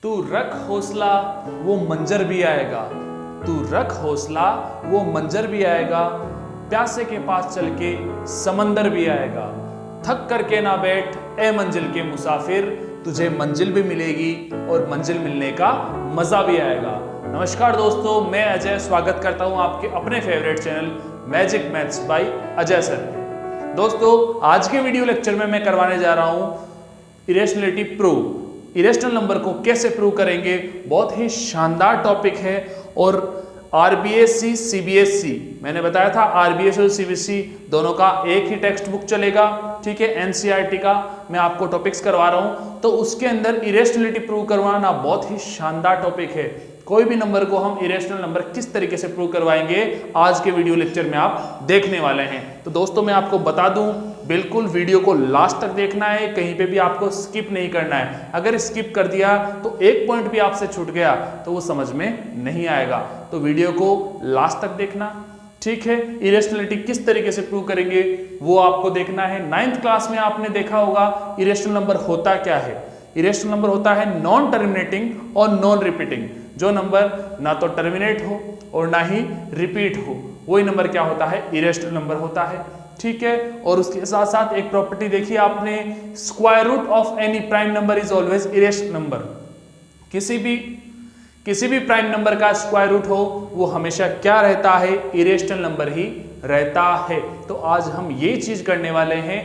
तू रख हौसला वो मंजर भी आएगा, तू रख हौसला वो मंजर भी आएगा, प्यासे के पास चल के समंदर भी आएगा। थक करके ना बैठ ए मंजिल के मुसाफिर, तुझे मंजिल भी मिलेगी और मंजिल मिलने का मजा भी आएगा। नमस्कार दोस्तों, मैं अजय स्वागत करता हूं आपके अपने favourite channel magic maths by Ajay sir में। दोस्तों, आज के वीडियो लेक्चर में मैं करवाने जा रहा हूं इरेशनलिटी प्रूव। इरेशनल नंबर को कैसे प्रूव करेंगे, बहुत ही शानदार टॉपिक है। और आरबीएससी सीबीएसई, मैंने बताया था आरबीएससी और सीबीएसई दोनों का एक ही टेक्स्ट बुक चलेगा, ठीक है। एनसीईआरटी का मैं आपको टॉपिक्स करवा रहा हूं, तो उसके अंदर इरेशनलिटी प्रूव करवाना बहुत ही शानदार टॉपिक है। कोई भी नंबर को हम इरेशनल नंबर किस तरीके से प्रूव करवाएंगे, आज के वीडियो लेक्चर में आप देखने वाले हैं। तो दोस्तों, मैं आपको बता दूं, बिल्कुल वीडियो को लास्ट तक देखना है, कहीं पे भी आपको स्किप नहीं करना है। अगर स्किप कर दिया तो एक पॉइंट भी आपसे छूट गया तो वो समझ में नहीं आएगा। तो वीडियो को लास्ट तक देखना, ठीक है। इरेशनलिटी किस तरीके से प्रूव करेंगे वो आपको देखना है। 9th क्लास में आपने देखा होगा इरेशनल नंबर होता क्या है। इरेशनल नंबर होता है नॉन टर्मिनेटिंग और नॉन रिपीटिंग। जो नंबर ना तो टर्मिनेट हो और ना ही रिपीट हो, वही नंबर क्या होता है, इरेशनल नंबर होता है, ठीक है। और उसके साथ साथ एक प्रॉपर्टी देखी आपने, square root of any prime number is always irrational number. किसी भी प्राइम नंबर का स्क्वायर रूट हो वो हमेशा क्या रहता है, इरेशनल नंबर ही रहता है। तो आज हम ये चीज करने वाले हैं,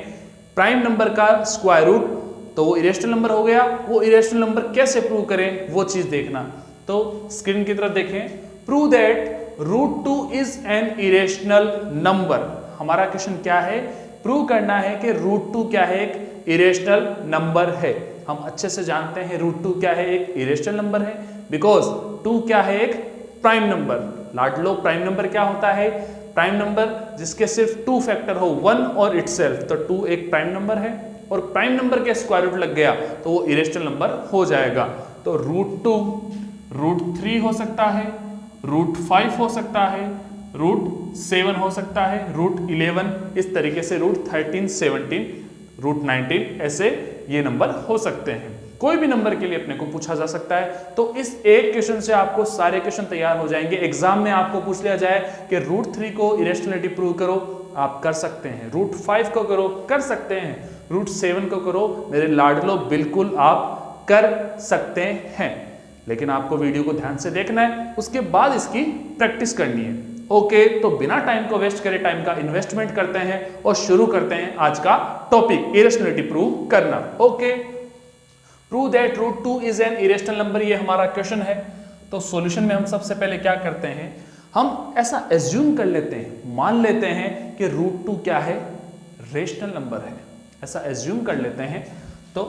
प्राइम नंबर का स्क्वायर रूट तो वो इरेशनल नंबर हो गया, वो इरेशनल नंबर कैसे प्रूव करें वो चीज देखना। तो स्क्रीन की तरफ देखें, prove that √2 is an irrational number. हमारा क्वेश्चन क्या है, प्रूव करना है कि √2 क्या है, एक इरेशनल नंबर है। हम अच्छे से जानते हैं √2 क्या है, एक इरेशनल नंबर है, बिकॉज 2 क्या है, एक प्राइम नंबर। लाड लो, प्राइम नंबर क्या होता है, प्राइम नंबर जिसके सिर्फ 2 फैक्टर हो, 1 और इटसेल्फ। तो 2 एक प्राइम नंबर है और प्राइम नंबर के स्क्वायर रूट लग गया तो वो इरेशनल नंबर हो जाएगा। तो √2 √3 हो सकता है, √5 हो सकता है, √7 हो सकता है, √11, इस तरीके से √13, 17, √19, ऐसे ये नंबर हो सकते हैं। कोई भी नंबर के लिए अपने को पूछा जा सकता है। तो इस एक क्वेश्चन से आपको सारे क्वेश्चन तैयार हो जाएंगे। एग्जाम में आपको पूछ लिया जाए कि √3 को इरेशनलिटी प्रूव करो, आप कर सकते हैं। √5 को करो, कर सकते हैं। √7 को करो, मेरे लाडलो, बिल्कुल आप कर सकते हैं। लेकिन आपको वीडियो को ध्यान से देखना है, उसके बाद इसकी प्रैक्टिस करनी है। ओके, तो बिना टाइम को वेस्ट करे, टाइम का इन्वेस्टमेंट करते हैं और शुरू करते हैं आज का टॉपिक, इरेशनलिटी प्रूव करना। Okay, prove that √2 is an irrational number, ये हमारा क्वेश्चन है। तो सॉल्यूशन में हम सबसे पहले क्या करते हैं, हम ऐसा एज्यूम कर लेते हैं, मान लेते हैं कि √2 क्या है, रेशनल नंबर है। ऐसा एज्यूम कर लेते हैं। तो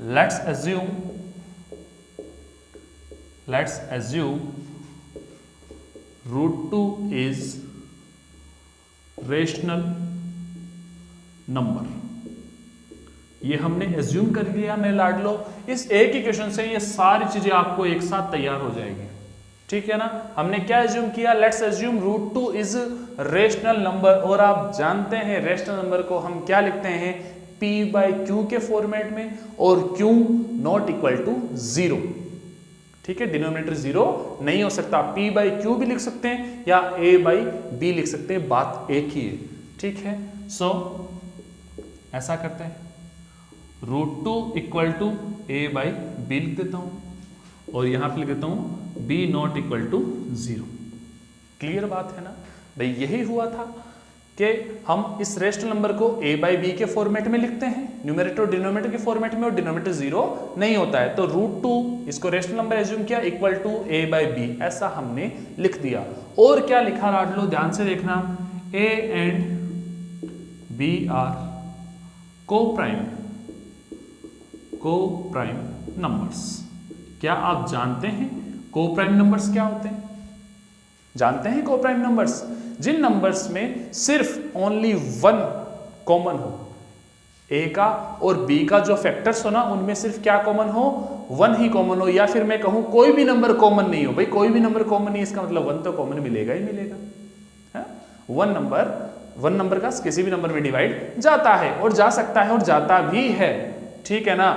let's assume √2 is rational number. ये हमने एज्यूम कर लिया मेरे लाडलो। इस एक ही क्वेश्चन से ये सारी चीजें आपको एक साथ तैयार हो जाएगी, ठीक है ना। हमने क्या एज्यूम किया, let's assume √2 is rational number. और आप जानते हैं रेशनल नंबर को हम क्या लिखते हैं, p/q के फॉर्मेट में, और q नॉट इक्वल टू 0, ठीक है। डिनोमिनेटर 0 नहीं हो सकता, p/q भी लिख सकते हैं या a/b लिख सकते हैं, बात एक ही है, ठीक है। सो ऐसा करते हैं, √2 इक्वल टू a/b लिख देता हूं और यहां पे लिख देता हूं b not equal to 0। Clear बात है ना भाई, यही हुआ था कि हम इस रेशनल नंबर को a/b के फॉर्मेट में लिखते हैं, न्यूमरेटर और डिनोमिनेटर के फॉर्मेट में, और डिनोमिनेटर 0 नहीं होता है। तो √2 इसको रेशनल नंबर एज्यूम किया, इक्वल टू a/b, ऐसा हमने लिख दिया। और क्या लिखा लाड लो, ध्यान से देखना, a and b are coprime numbers. क्या आप जानते हैं को-प्राइम नंबर्स क्या होते हैं? जानते हैं को-प्राइम नंबर्स, जिन नंबर्स में सिर्फ ओनली 1 कॉमन हो, a का और b का जो फैक्टर्स हो ना, उनमें सिर्फ क्या कॉमन हो, 1 ही कॉमन हो। या फिर मैं कहूं कोई भी नंबर कॉमन नहीं हो। भाई कोई भी नंबर कॉमन नहीं, इसका मतलब 1 तो कॉमन मिलेगा ही मिलेगा। 1 नंबर का किसी भी नंबर में डिवाइड जाता है और जा सकता है और जाता भी है, ठीक है ना।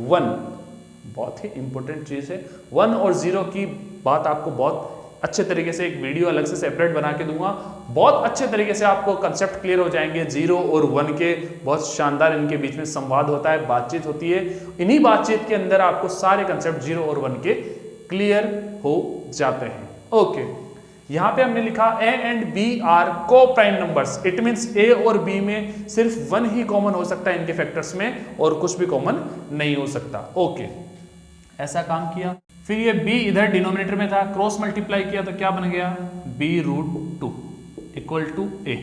1 बहुत ही इंपॉर्टेंट चीज़ है। 1 और 0 की बात आपको बहुत अच्छे तरीके से एक वीडियो अलग से सेपरेट बना के दूंगा, बहुत अच्छे तरीके से आपको कंसेप्ट क्लियर हो जाएंगे। 0 और 1 के बहुत शानदार इनके बीच में संवाद होता है, बातचीत होती है। इन्हीं बातचीत के अंदर आपको सारे कंसेप्ट 0 और 1 के क्लियर हो जाते हैं। ओके, यहाँ पे हमने लिखा ए एंड बी आर को प्राइम नंबर्स। इट मीन्स ए और बी में सिर्फ 1 ही कॉमन हो सकता है इनके फैक्टर्स में, और कुछ भी कॉमन नहीं हो सकता। ओके, ऐसा काम किया। फिर ये b इधर डिनोमिनेटर में था, क्रॉस मल्टीप्लाई किया तो क्या बन गया, b√2 इक्वल टू a,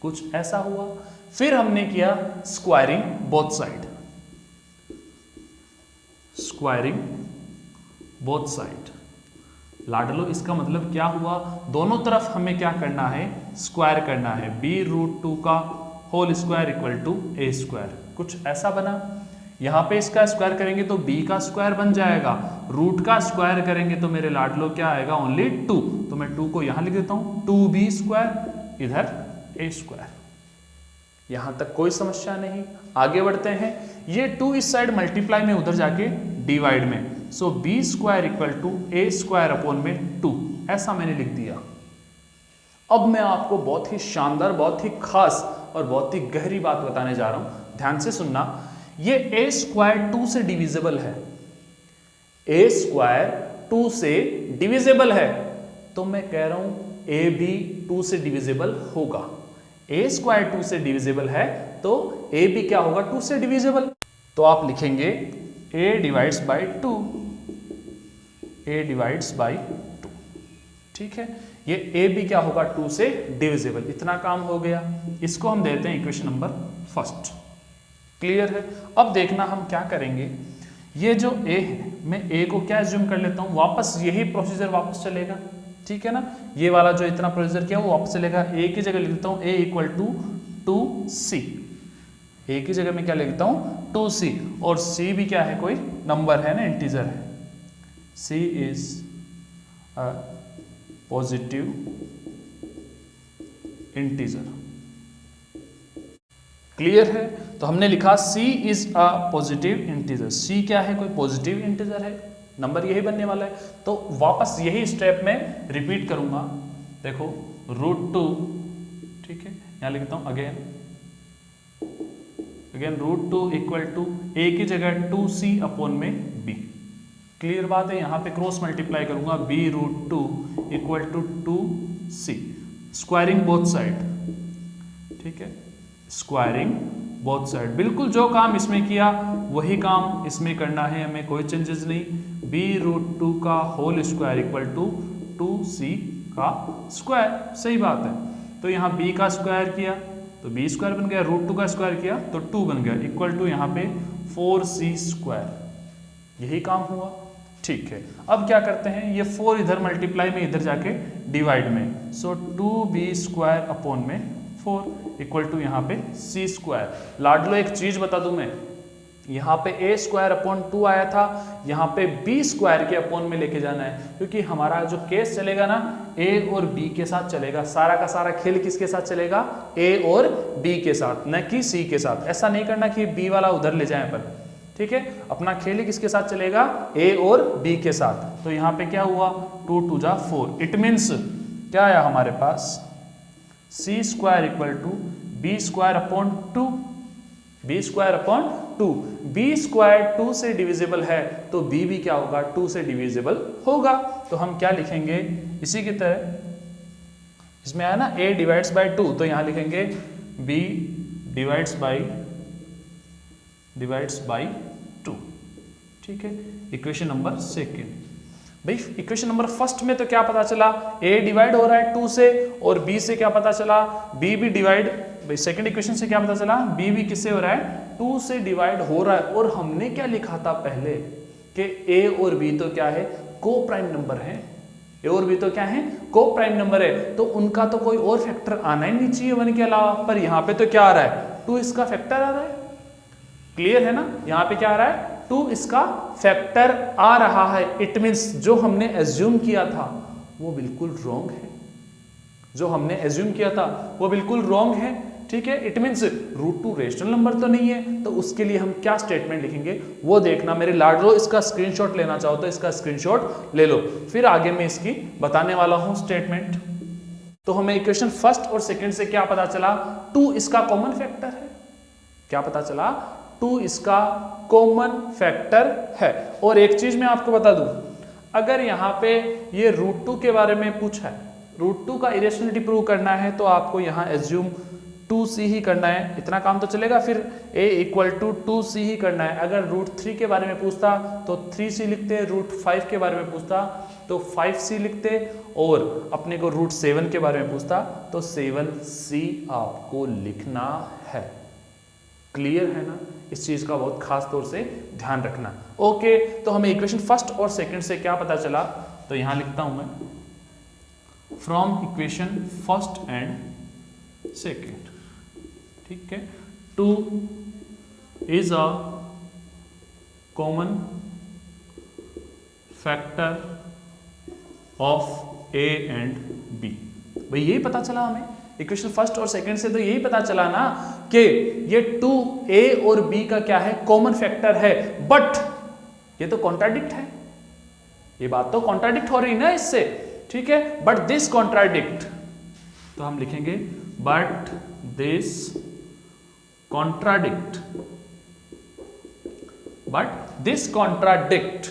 कुछ ऐसा हुआ। फिर हमने किया squaring both side, squaring both side. लाडलो इसका मतलब क्या हुआ, दोनों तरफ हमें क्या करना है, स्क्वायर करना है। b√2 का whole square equal to a square, कुछ ऐसा बना। यहाँ पे इसका स्क्वायर करेंगे तो b का स्क्वायर बन जाएगा, रूट का स्क्वायर करेंगे तो मेरे लाडलो क्या आएगा, ओनली 2। तो मैं 2 को यहाँ लिख देता हूँ, 2b स्क्वायर इधर a स्क्वायर। यहाँ तक कोई समस्या नहीं। आगे बढ़ते हैं, ये 2 इस साइड मल्टीप्लाई में, उधर जाके डिवाइड में। So b square equal to a square upon में 2, ऐसा मैंने लिख दिया। अब मैं आपको बहुत ही शानदार, बहुत ही खास और बहुत ही गहरी बात बताने जा रहा हूं, ध्यान से सुनना। ये a स्क्वायर 2 से डिविजिबल है, a स्क्वायर 2 से डिविजिबल है, तो मैं कह रहा हूं a भी 2 से डिविजिबल होगा। a स्क्वायर 2 से डिविजिबल है तो a भी क्या होगा, 2 से डिविजिबल। तो आप लिखेंगे a divides bye 2, a divides bye 2, ठीक है। ये a भी क्या होगा, 2 से डिविजिबल। इतना काम हो गया। इसको हम देते हैं इक्वेशन नंबर फर्स्ट। क्लियर है। अब देखना हम क्या करेंगे, ये जो a है, मैं a को क्या एज्यूम कर लेता हूँ, वापस यही प्रोसीजर वापस चलेगा, ठीक है ना। ये वाला जो इतना प्रोसीजर किया वो वापस चलेगा। a की जगह लिख देता हूँ a equal to 2c, a की जगह मैं क्या लिखता हूँ 2c, और c भी क्या है, कोई नंबर है ना, इंटीजर है। c is a positive integer. Clear है। तो हमने लिखा c is a positive integer. c क्या है, कोई पॉजिटिव इंटीजर है, नंबर यही बनने वाला है। तो वापस यही स्टेप में रिपीट करूंगा। देखो √2, ठीक है, यहां लिखता हूं अगेन √2 इक्वल टू a की जगह 2c अपॉन में b। क्लियर बात है। यहां पे क्रॉस मल्टीप्लाई करूंगा, b√2 equal to 2c, squaring both side, ठीक है, स्क्वायरिंग बोथ साइड। बिल्कुल जो काम इसमें किया वही काम इसमें करना है, हमें कोई चेंजेस नहीं। b√2 का whole square equal to 2c का स्क्वायर, सही बात है। तो यहाँ b का स्क्वायर किया तो b स्क्वायर बन गया, √2 का स्क्वायर किया तो 2 बन गया, इक्वल टू यहाँ पे 4c स्क्वायर। यही काम हुआ, ठीक है। अब क्या करते हैं, ये 4 इधर मल्टीप्लाई में, इधर जाके डिवाइड में। सो 2b स्क्वायर अपॉन में 4 इक्वल टू यहाँ पे c स्क्वायर। लाडलो एक चीज बता दूं मैं, यहाँ पे a स्क्वायर अपॉन 2 आया था, यहाँ पे b स्क्वायर के अपॉन में लेके जाना है, क्योंकि हमारा जो केस चलेगा ना a और b के साथ चलेगा। सारा का सारा खेल किसके साथ चलेगा, a और b के साथ, न कि c के साथ। ऐसा नहीं करना कि b वाला उधर ले जाए पर, ठीक है। अपना खेल किसके साथ चलेगा, a और b के साथ। तो यहाँ पे क्या हुआ, 2 2 जा 4। इट मीन्स क्या आया हमारे पास, c square equal to b square upon 2, b square upon 2। b square 2 से डिविजिबल है तो b भी क्या होगा, 2 से डिविजिबल होगा। तो हम क्या लिखेंगे, इसी की तरह इसमें आया ना a डिवाइड्स बाय 2, तो यहाँ लिखेंगे b डिवाइड्स बाय 2, ठीक है। Equation number second. भाई इक्वेशन नंबर फर्स्ट में तो क्या पता चला, a डिवाइड हो रहा है 2 से, और b से क्या पता चला, b भी डिवाइड, भाई सेकंड इक्वेशन से क्या पता चला, b भी किससे हो रहा है, 2 से डिवाइड हो रहा है। और हमने क्या लिखा था पहले कि a और b तो क्या है, को प्राइम नंबर है। a और b तो क्या है, को प्राइम नंबर है, तो उनका तो कोई और फैक्टर आना ही नहीं चाहिए 1 के अलावा। पर यहाँ पे तो क्या आ रहा है, 2 इसका फैक्टर आ रहा है। क्लियर है ना, यहाँ पे क्या आ रहा है, 2 इसका फैक्टर आ रहा है। इट मीन्स जो हमने एज्यूम किया था वो बिल्कुल रॉन्ग है, जो हमने एज्यूम किया था वो बिल्कुल रॉन्ग है। ठीक है, इट मीन्स √2 रेशनल नंबर तो नहीं है, तो उसके लिए हम क्या स्टेटमेंट लिखेंगे वो देखना मेरे लाडलो। इसका स्क्रीनशॉट लेना चाहो तो इसका स्क्रीनशॉट ले लो, फिर आगे मैं इसकी बताने वाला हूं स्टेटमेंट। तो हमें इक्वेशन फर्स्ट और सेकंड से क्या पता चला, 2 इसका कॉमन फैक्टर है। क्या पता चला, 2 इसका कॉमन फैक्टर है। और एक चीज मैं आपको बता दूं, अगर यहाँ पे ये √2 के बारे में पूछा है, √2 का इरेशनलिटी प्रूव करना है, तो आपको यहाँ एज्यूम 2c ही करना है, इतना काम तो चलेगा। फिर a = 2c ही करना है। अगर √3 के बारे में पूछता तो 3c लिखते, √5 के बारे में पूछता तो 5c लिखते, और अपने को √7 के बारे में पूछता तो 7c आपको लिखना है। क्लियर है ना, इस चीज का बहुत खास तौर से ध्यान रखना। ओके, तो हमें इक्वेशन फर्स्ट और सेकंड से क्या पता चला, तो यहां लिखता हूं मैं, from equation first and second, ठीक है, 2 is a common factor of a and b। भाई यही पता चला हमें इक्वेशन फर्स्ट और सेकंड से, तो यही पता चला ना कि ये 2a और b का क्या है, कॉमन फैक्टर है। बट ये तो कॉन्ट्राडिक्ट है, ये बात तो कॉन्ट्राडिक्ट हो रही ना इससे, ठीक है। बट दिस कॉन्ट्राडिक्ट, तो हम लिखेंगे but this contradict, but this contradict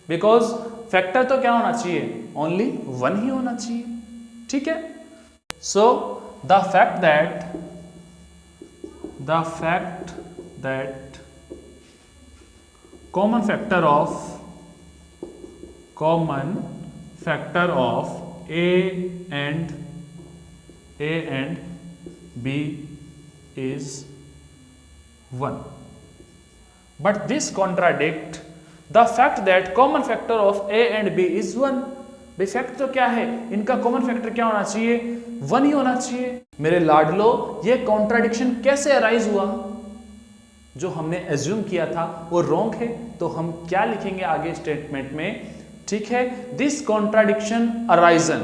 because factor तो क्या होना चाहिए, ओनली 1 ही होना चाहिए, ठीक है। सो the fact that common factor of a and b is 1, but this contradict the fact that common factor of a and b is 1। Fact तो क्या है, इनका कॉमन फैक्टर क्या होना चाहिए, 1 ही होना चाहिए। मेरे लाडलो, ये कॉन्ट्राडिक्शन कैसे अराइज हुआ, जो हमने एज्यूम किया था वो रॉन्ग है, तो हम क्या लिखेंगे आगे स्टेटमेंट में, ठीक है। This contradiction arisen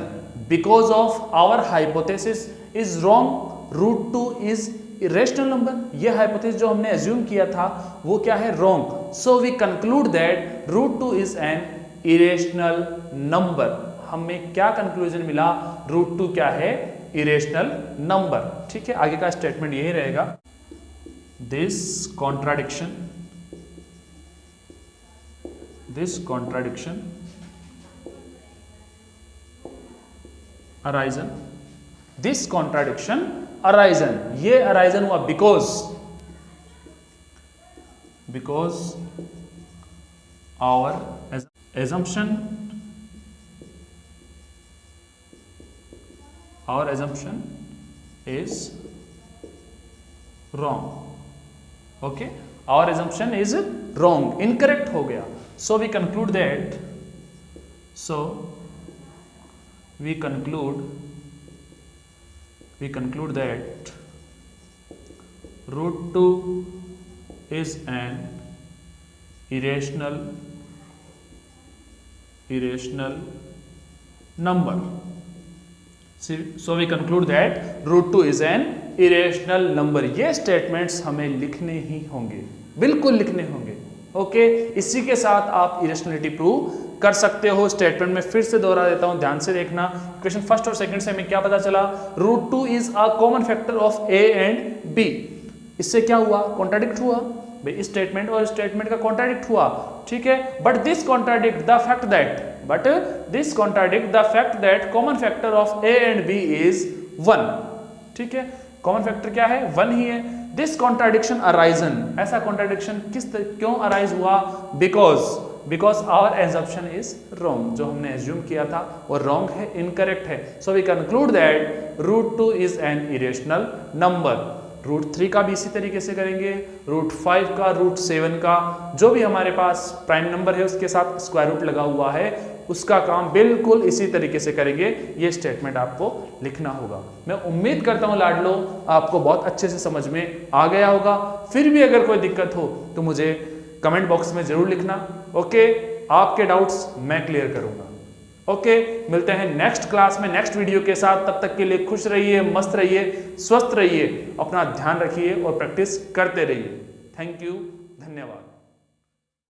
because of our hypothesis is wrong, √2 is irrational number. ये हाइपोथेसिस जो हमने एज्यूम किया था वो क्या है, wrong. So we conclude that √2 is an irrational number. हमें क्या कंक्लूजन मिला, √2 क्या है, इरेशनल नंबर, ठीक है। आगे का स्टेटमेंट यही रहेगा, this contradiction arisen, this contradiction arisen, ये अराइजन हुआ because our assumption is wrong, okay, our assumption is wrong, incorrect हो गया। so we conclude that √2 is an irrational number। So we conclude that √2 is an irrational number। ये statements हमें लिखने ही होंगे, बिल्कुल लिखने होंगे, ओके। इसी के साथ आप इरेशनलिटी प्रूव कर सकते हो। स्टेटमेंट में फिर से दोहरा देता हूं, ध्यान से देखना। क्वेश्चन फर्स्ट और सेकंड से हमें क्या पता चला, √2 is a common factor of a and b। इससे क्या हुआ, कॉन्ट्राडिक्ट हुआ भाई, इस स्टेटमेंट और स्टेटमेंट का कॉन्ट्राडिक्ट हुआ, ठीक है। But this contradict the fact that common factor of a and b is 1, ठीक है। कॉमन फैक्टर क्या है, 1 ही है। दिस कॉन्ट्राडिक्शन अराइजन, ऐसा कॉन्ट्राडिक्शन क्यों अराइज हुआ, because our assumption is wrong, जो हमने एज्यूम किया था वो रॉन्ग है, इनकरेक्ट है। So we conclude that √2 is an irrational number. √3 का भी इसी तरीके से करेंगे, √5 का, √7 का, जो भी हमारे पास प्राइम नंबर है उसके साथ स्क्वायर रूट लगा हुआ है, उसका काम बिल्कुल इसी तरीके से करेंगे। ये स्टेटमेंट आपको लिखना होगा। मैं उम्मीद करता हूं लाडलो आपको बहुत अच्छे से समझ में आ गया होगा। फिर भी अगर कोई दिक्कत हो तो मुझे कमेंट बॉक्स में जरूर लिखना, ओके। आपके डाउट्स मैं क्लियर करूंगा। ओके, मिलते हैं नेक्स्ट क्लास में नेक्स्ट वीडियो के साथ। तब तक के लिए खुश रहिए, मस्त रहिए, स्वस्थ रहिए, अपना ध्यान रखिए और प्रैक्टिस करते रहिए। थैंक यू, धन्यवाद।